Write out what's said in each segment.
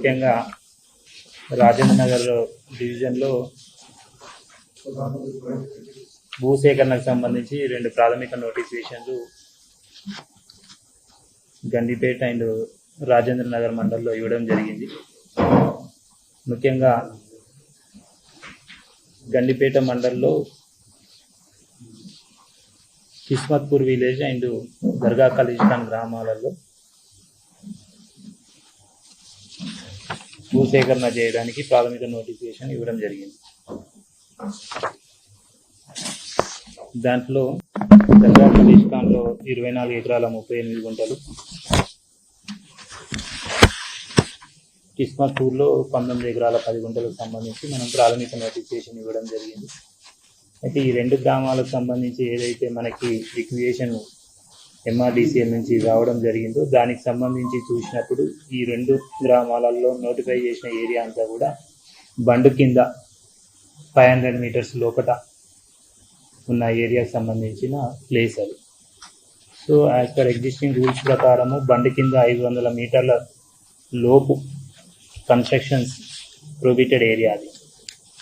ముఖ్యంగా రాజేంద్ర నగర్ డివిజన్లో భూసేకరణకు సంబంధించి 2 ప్రాథమిక నోటిఫికేషన్లు గండిపేట అండ్ రాజేంద్ర నగర్ మండలంలో ఇవ్వడం జరిగింది. ముఖ్యంగా గండిపేట మండలంలో కిస్మత్పూర్ విలేజ్ అండ్ దర్గా ఖలీజ్ఖాన్ గ్రామాలలో భూసేకరణ చేయడానికి ప్రాథమిక నోటిఫికేషన్ ఇవ్వడం జరిగింది. దాంట్లో దర్గా ఖలీజ్ఖాన్లో 24 ఎకరాల 38 గుంటలు, కిస్మత్పూర్లో 19 ఎకరాల 10 గుంటలకు సంబంధించి మనం ప్రాథమిక నోటిఫికేషన్ ఇవ్వడం జరిగింది. అయితే ఈ 2 గ్రామాలకు సంబంధించి ఏదైతే మనకి రిక్వియేషన్ MRDCL నుంచి రావడం జరిగిందో దానికి సంబంధించి చూసినప్పుడు ఈ 2 గ్రామాలలో నోటిఫై చేసిన ఏరియా అంతా కూడా బండు కింద 500 మీటర్స్ లోపల ఉన్న ఏరియాకి సంబంధించిన ప్లేస్ అది. So as per existing rules ప్రకారము బండి కింద 500 మీటర్ల లోపు కన్స్ట్రక్షన్స్ ప్రొహిబిటెడ్ ఏరియా అది.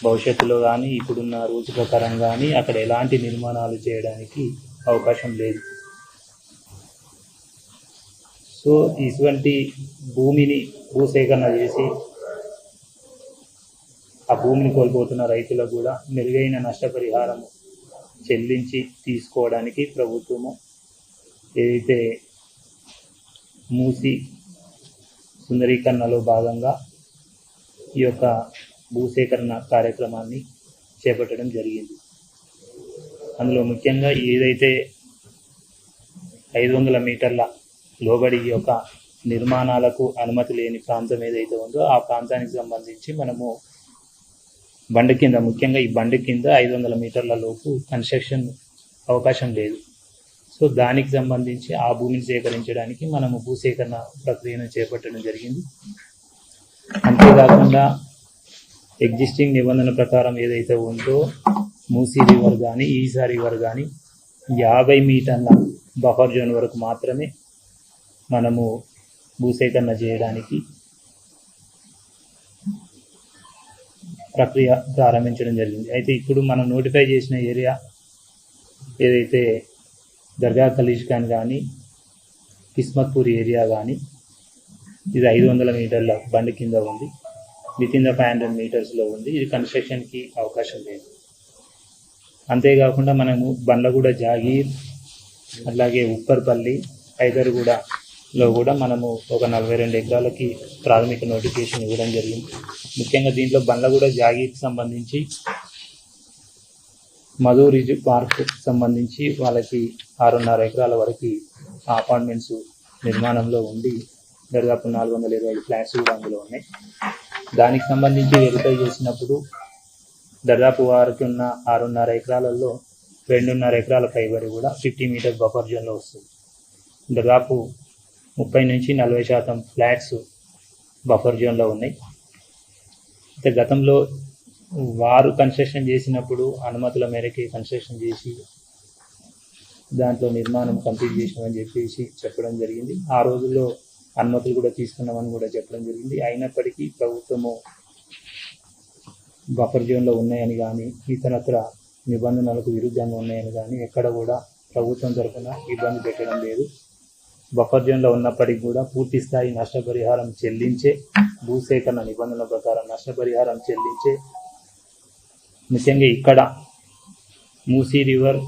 భవిష్యత్తులో కానీ ఇప్పుడున్న రూల్స్ ప్రకారం కానీ అక్కడ ఎలాంటి నిర్మాణాలు చేయడానికి అవకాశం లేదు. సో ఇటువంటి భూమిని భూసేకరణ చేసి ఆ భూమిని కోల్పోతున్న రైతులకు కూడా మెరుగైన నష్టపరిహారం చెల్లించి తీసుకోవడానికి ప్రభుత్వము ఏదైతే మూసి సుందరీకరణలో భాగంగా ఈ యొక్క భూసేకరణ కార్యక్రమాన్ని చేపట్టడం జరిగింది. అందులో ముఖ్యంగా ఏదైతే 500 మీటర్ల లోబడి యొక్క నిర్మాణాలకు అనుమతి లేని ప్రాంతం ఏదైతే ఉందో ఆ ప్రాంతానికి సంబంధించి మనము బండి కింద, ముఖ్యంగా ఈ బండి కింద 500 మీటర్ల లోపు కన్స్ట్రక్షన్ అవకాశం లేదు. సో దానికి సంబంధించి ఆ భూమిని సేకరించడానికి మనము భూసేకరణ ప్రక్రియను చేపట్టడం జరిగింది. అంతేకాకుండా ఎగ్జిస్టింగ్ నిబంధన ప్రకారం ఏదైతే ఉందో మూసీ రివర్ కానీ ఈసా రివర్ కానీ 50 మీటర్ల బఫర్ జోన్ వరకు మాత్రమే మనము భూసేకరణ చేయడానికి ప్రక్రియ ప్రారంభించడం జరిగింది. అయితే ఇప్పుడు మనం నోటిఫై చేసిన ఏరియా ఏదైతే దర్గా ఖలీజ్ఖాన్ కానీ కిస్మత్పూర్ ఏరియా కానీ ఇది 500 మీటర్ల బండి కింద ఉంది, విత్ ఇన్ ద 500 మీటర్స్లో ఉంది. ఇది కన్స్ట్రక్షన్కి అవకాశం లేదు. అంతేకాకుండా మనము బండ్లగూడ జాగీర్ అలాగే ఉప్పర్పల్లి హైదర్గూడలో కూడా మనము ఒక 42 ఎకరాలకి ప్రాథమిక నోటిఫికేషన్ ఇవ్వడం జరిగింది. ముఖ్యంగా దీంట్లో బండ్లగూడ జాగీర్కి సంబంధించి మధు రిజ్ పార్క్ సంబంధించి వాళ్ళకి 6.5 ఎకరాల వరకు అపార్ట్మెంట్స్ నిర్మాణంలో ఉండి దాదాపు 425 ఫ్లాట్స్ కూడా అందులో ఉన్నాయి. దానికి సంబంధించి వెరిఫై చేసినప్పుడు దాదాపు వారికి ఉన్న 6.5 ఎకరాలలో 2.5 ఎకరాల పైబడి కూడా 50 మీటర్ బఫర్ జోన్లో వస్తుంది. దాదాపు 30 నుంచి 40% ఫ్లాట్స్ బఫర్ జోన్లో ఉన్నాయి. అయితే గతంలో వారు కన్స్ట్రక్షన్ చేసినప్పుడు అనుమతుల మేరకే కన్స్ట్రక్షన్ చేసి దాంట్లో నిర్మాణం కంప్లీట్ చేసినామని చెప్పేసి చెప్పడం జరిగింది. ఆ రోజుల్లో అనుమతులు కూడా తీసుకున్నామని కూడా చెప్పడం జరిగింది. అయినప్పటికీ ప్రభుత్వము బఫర్ జోన్లో ఉన్నాయని కానీ ఇతరత్ర నిబంధనలకు విరుద్ధంగా ఉన్నాయని కానీ ఎక్కడ కూడా ప్రభుత్వం తరఫున ఇబ్బంది పెట్టడం లేదు. బఫర్ జోన్లో ఉన్నప్పటికీ కూడా పూర్తి స్థాయి నష్టపరిహారం చెల్లించే, భూసేకరణ నిబంధనల ప్రకారం నష్టపరిహారం చెల్లించే, ముఖ్యంగా ఇక్కడ మూసీ రివర్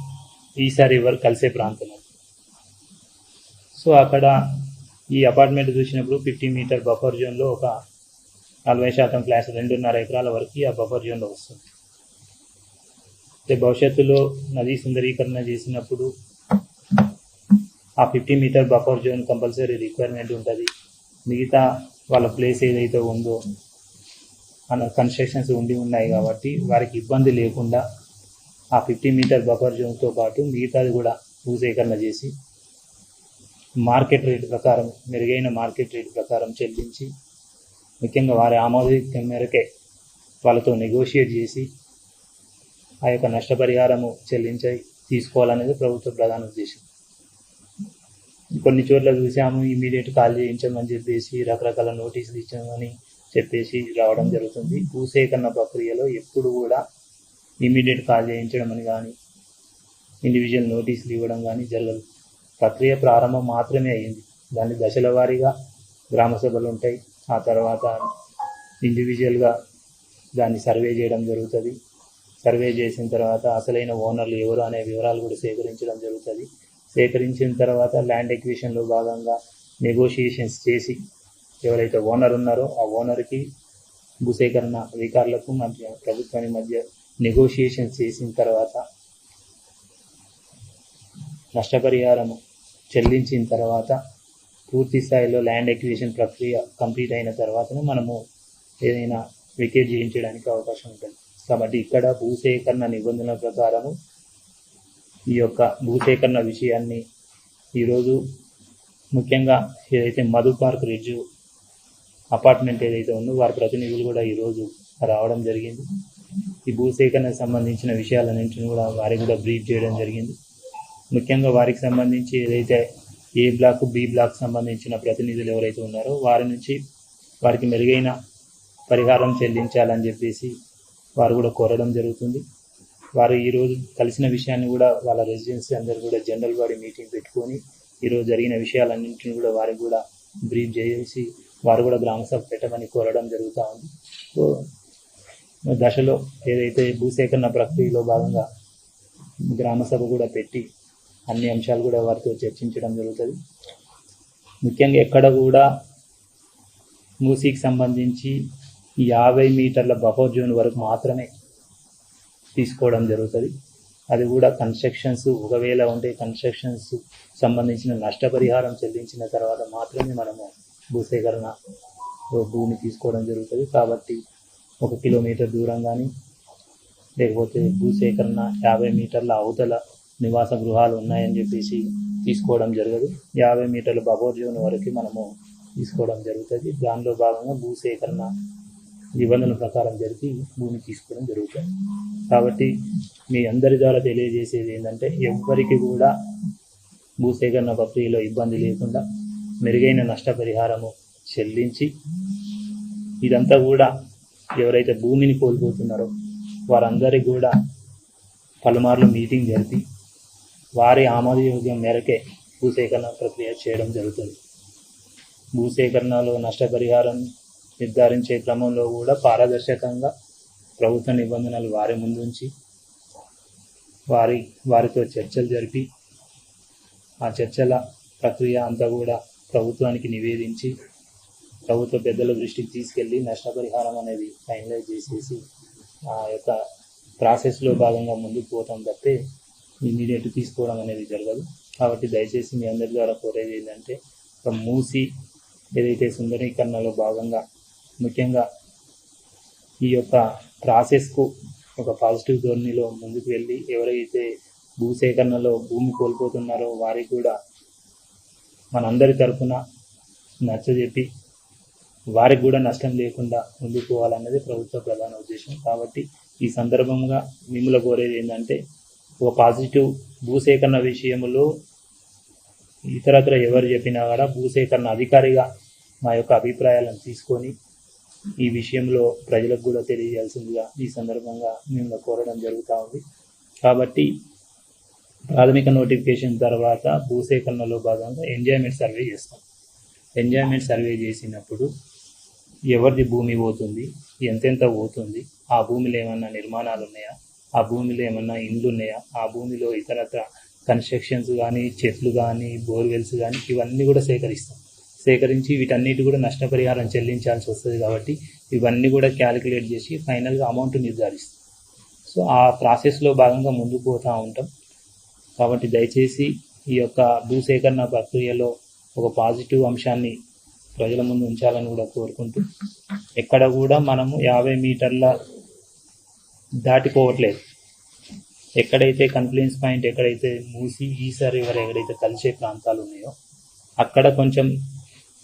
ఈసా రివర్ కలిసే ప్రాంతం. సో అక్కడ ఈ అపార్ట్మెంట్ చూసినప్పుడు 50 మీటర్ బఫర్ జోన్లో ఒక 40% ఫ్లాట్స్ 2.5 ఎకరాల వరకు ఆ బఫర్ జోన్లో వస్తుంది. అయితే భవిష్యత్తులో నదీ సుందరీకరణ చేసినప్పుడు ఆ 50 metre buffer zone compulsory requirement ఉంటుంది. మిగతా వాళ్ళ ప్లేస్ ఏదైతే ఉందో కన్స్ట్రక్షన్స్ ఉన్నాయి కాబట్టి వారికి ఇబ్బంది లేకుండా ఆ 50 మీటర్ బఫర్ జోన్తో పాటు మిగతాది కూడా భూసేకరణ చేసి మార్కెట్ రేట్ ప్రకారం, మెరుగైన మార్కెట్ రేట్ ప్రకారం చెల్లించి, ముఖ్యంగా వారి ఆమోదిత మేరకే వాళ్ళతో నెగోషియేట్ చేసి ఆ యొక్క నష్టపరిహారము చెల్లించి తీసుకోవాలనేది ప్రభుత్వ ప్రధాన ఉద్దేశం. కొన్ని చోట్ల చూసాము, ఇమీడియట్ కాల్ చేయించమని చెప్పేసి రకరకాల నోటీసులు ఇచ్చామని చెప్పేసి రావడం జరుగుతుంది. భూసేకరణ ప్రక్రియలో ఎప్పుడు కూడా ఇమీడియట్ కాల్ చేయించడం అని కానీ ఇండివిజువల్ నోటీసులు ఇవ్వడం కానీ జరగదు. ప్రక్రియ ప్రారంభం మాత్రమే అయ్యింది. దాన్ని దశల వారీగా గ్రామ సభలు ఉంటాయి. ఆ తర్వాత ఇండివిజువల్గా దాన్ని సర్వే చేయడం జరుగుతుంది. సర్వే చేసిన తర్వాత అసలైన ఓనర్లు ఎవరు అనే వివరాలు కూడా సేకరించడం జరుగుతుంది. సేకరించిన తర్వాత ల్యాండ్ ఎక్విజిషన్లో భాగంగా నెగోషియేషన్స్ చేసి ఎవరైతే ఓనర్ ఉన్నారో ఆ ఓనర్కి భూసేకరణ అధికారులకు మధ్య ప్రభుత్వానికి మధ్య నెగోషియేషన్స్ చేసిన తర్వాత నష్టపరిహారము చెల్లించిన తర్వాత పూర్తి స్థాయిలో ల్యాండ్ ఎక్విజిషన్ ప్రక్రియ కంప్లీట్ అయిన తర్వాతనే మనము ఏదైనా వికేట్ చేయించడానికి అవకాశం ఉంటుంది. కాబట్టి ఇక్కడ భూసేకరణ నిబంధనల ప్రకారము ఈ యొక్క భూసేకరణ విషయాన్ని ఈరోజు ముఖ్యంగా ఏదైతే మధు పార్క్ రిడ్జ్ అపార్ట్మెంట్ ఏదైతే ఉందో వారి ప్రతినిధులు కూడా ఈరోజు రావడం జరిగింది. ఈ భూసేకరణకు సంబంధించిన విషయాలన్నింటినీ కూడా వారికి కూడా బ్రీఫ్ చేయడం జరిగింది. ముఖ్యంగా వారికి సంబంధించి ఏదైతే ఏ బ్లాక్ బి బ్లాక్ సంబంధించిన ప్రతినిధులు ఎవరైతే ఉన్నారో వారి నుంచి వారికి మెరుగైన పరిహారం చెల్లించాలని చెప్పేసి వారు కూడా కోరడం జరుగుతుంది. వారు ఈరోజు కలిసిన విషయాన్ని కూడా వాళ్ళ రెసిడెన్సీ అందరూ కూడా జనరల్ బాడీ మీటింగ్ పెట్టుకొని ఈరోజు జరిగిన విషయాలన్నింటినీ కూడా వారికి కూడా బ్రీఫ్ చేసి వారు కూడా గ్రామ సభ పెట్టమని కోరడం జరుగుతూ ఉంది. సో దశలో ఏదైతే భూసేకరణ ప్రక్రియలో భాగంగా గ్రామ సభ కూడా పెట్టి అన్ని అంశాలు కూడా వారితో చర్చించడం జరుగుతుంది. ముఖ్యంగా ఎక్కడ కూడా మూసీకి సంబంధించి 50 మీటర్ల బఫర్ జోన్ వరకు మాత్రమే తీసుకోవడం జరుగుతుంది. అది కూడా కన్స్ట్రక్షన్స్ ఒకవేళ ఉంటే కన్స్ట్రక్షన్స్ సంబంధించిన నష్టపరిహారం చెల్లించిన తర్వాత మాత్రమే మనము భూసేకరణ భూమి తీసుకోవడం జరుగుతుంది. కాబట్టి 1 కిలోమీటర్ దూరం కానీ లేకపోతే భూసేకరణ 50 మీటర్ల అవతల నివాస గృహాలు ఉన్నాయని చెప్పేసి తీసుకోవడం జరగదు. 50 మీటర్ల బఫర్ జోన్ వరకు మనము తీసుకోవడం జరుగుతుంది. దానిలో భాగంగా భూసేకరణ నిబంధనల ప్రకారం జరిపి భూమి తీసుకోవడం జరుగుతుంది. కాబట్టి మీ అందరి ద్వారా తెలియజేసేది ఏంటంటే ఎవ్వరికి కూడా భూసేకరణ ప్రక్రియలో ఇబ్బంది లేకుండా మెరుగైన నష్టపరిహారము చెల్లించి ఇదంతా కూడా ఎవరైతే భూమిని కోల్పోతున్నారో వారందరికీ కూడా పలుమార్లు మీటింగ్ జరిపి వారి ఆమోదయోగ్యం మేరకే భూసేకరణ ప్రక్రియ చేయడం జరుగుతుంది. భూసేకరణలో నష్టపరిహారం నిర్ధారించే క్రమంలో కూడా పారదర్శకంగా ప్రభుత్వ నిబంధనలు వారి ముందుంచి వారితో చర్చలు జరిపి ఆ చర్చల ప్రక్రియ అంతా కూడా ప్రభుత్వానికి నివేదించి ప్రభుత్వ పెద్దల దృష్టికి తీసుకెళ్ళి నష్టపరిహారం అనేది ఫైనలైజ్ చేసేసి ఆ యొక్క ప్రాసెస్లో భాగంగా ముందుకు పోతాం తప్పే ఇమీడియట్ తీసుకోవడం అనేది జరగదు. కాబట్టి దయచేసి మీ అందరి ద్వారా కోరేది ఏంటంటే మూసి ఏదైతే సుందరీకరణలో భాగంగా ముఖ్యంగా ఈ యొక్క ప్రాసెస్కు ఒక పాజిటివ్ ధోరణిలో ముందుకు వెళ్ళి ఎవరైతే భూసేకరణలో భూమి కోల్పోతున్నారో వారికి కూడా మనందరి తరఫున నచ్చజెప్పి వారికి కూడా నష్టం లేకుండా ముందుకు పోవాలన్నది ప్రభుత్వ ప్రధాన ఉద్దేశం. కాబట్టి ఈ సందర్భంగా మిమ్మల్ని కోరేది ఏంటంటే ఒక పాజిటివ్ భూసేకరణ విషయంలో ఇతరత్ర ఎవరు చెప్పినా కూడా భూసేకరణ అధికారిగా మా యొక్క అభిప్రాయాలను తీసుకొని ఈ విషయంలో ప్రజలకు కూడా తెలియజేయాల్సిందిగా ఈ సందర్భంగా మేము కోరడం జరుగుతూ ఉంది. కాబట్టి ప్రాథమిక నోటిఫికేషన్ తర్వాత భూసేకరణలో భాగంగా ఎంజాయ్మెంట్ సర్వే చేస్తాం. ఎంజాయ్మెంట్ సర్వే చేసినప్పుడు ఎవరిది భూమి పోతుంది, ఎంతెంత పోతుంది, ఆ భూమిలో ఏమన్నా నిర్మాణాలు ఉన్నాయా, ఆ భూమిలో ఏమన్నా ఇండ్లు ఉన్నాయా, ఆ భూమిలో ఇతరత్ర కన్స్ట్రక్షన్స్ కానీ చెట్లు కానీ బోర్వెల్స్ కానీ ఇవన్నీ కూడా సేకరించి వీటన్నిటి కూడా నష్టపరిహారం చెల్లించాల్సి వస్తుంది. కాబట్టి ఇవన్నీ కూడా క్యాలిక్యులేట్ చేసి ఫైనల్గా అమౌంట్ నిర్ధారిస్తాం. సో ఆ ప్రాసెస్లో భాగంగా ముందుకు పోతూ ఉంటాం. కాబట్టి దయచేసి ఈ యొక్క భూసేకరణ ప్రక్రియలో ఒక పాజిటివ్ అంశాన్ని ప్రజల ముందు ఉంచాలని కూడా కోరుకుంటూ ఎక్కడ కూడా మనము 50 మీటర్ల దాటిపోవట్లేదు. ఎక్కడైతే కన్ఫ్లుయెన్స్ పాయింట్ ఎక్కడైతే మూసి ఈసారి రివర్ ఎక్కడైతే కలిసే ప్రాంతాలు ఉన్నాయో అక్కడ కొంచెం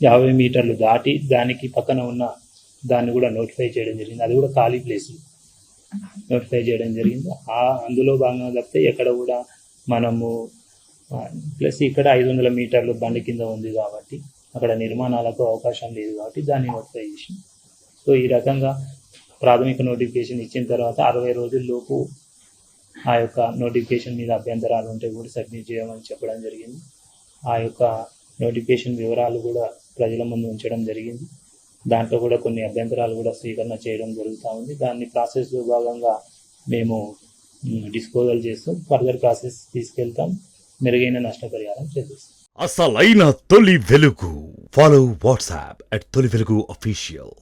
50 మీటర్లు దాటి దానికి పక్కన ఉన్న దాన్ని కూడా నోటిఫై చేయడం జరిగింది. అది కూడా ఖాళీ ప్లేస్ నోటిఫై చేయడం జరిగింది. అందులో భాగంగా తప్పితే ఎక్కడ కూడా మనము ప్లస్ ఇక్కడ 500 మీటర్లు బండి కింద ఉంది కాబట్టి అక్కడ నిర్మాణాలకు అవకాశం లేదు కాబట్టి దాన్ని నోటిఫై చేసి సో సో ఈ రకంగా ప్రాథమిక నోటిఫికేషన్ ఇచ్చిన తర్వాత 60 రోజుల్లోపు ఆ యొక్క నోటిఫికేషన్ మీద అభ్యంతరాలు ఉంటే కూడా సబ్మిట్ చేయమని చెప్పడం జరిగింది. ఆ యొక్క నోటిఫికేషన్ వివరాలు కూడా ప్రజల ముందు ఉంచడం జరిగింది. దాంట్లో కూడా కొన్ని అభ్యంతరాలు కూడా స్వీకరణ చేయడం జరుగుతూ ఉంది. దాన్ని ప్రాసెస్లో భాగంగా మేము డిస్పోజల్ చేస్తూ ఫర్దర్ ప్రాసెస్ తీసుకెళ్తాం, మెరుగైన నష్టపరిహారం చెల్లిస్తాం. అసలైన తొలి వెలుగు. ఫాలో వాట్సాప్ @తొలి వెలుగు official.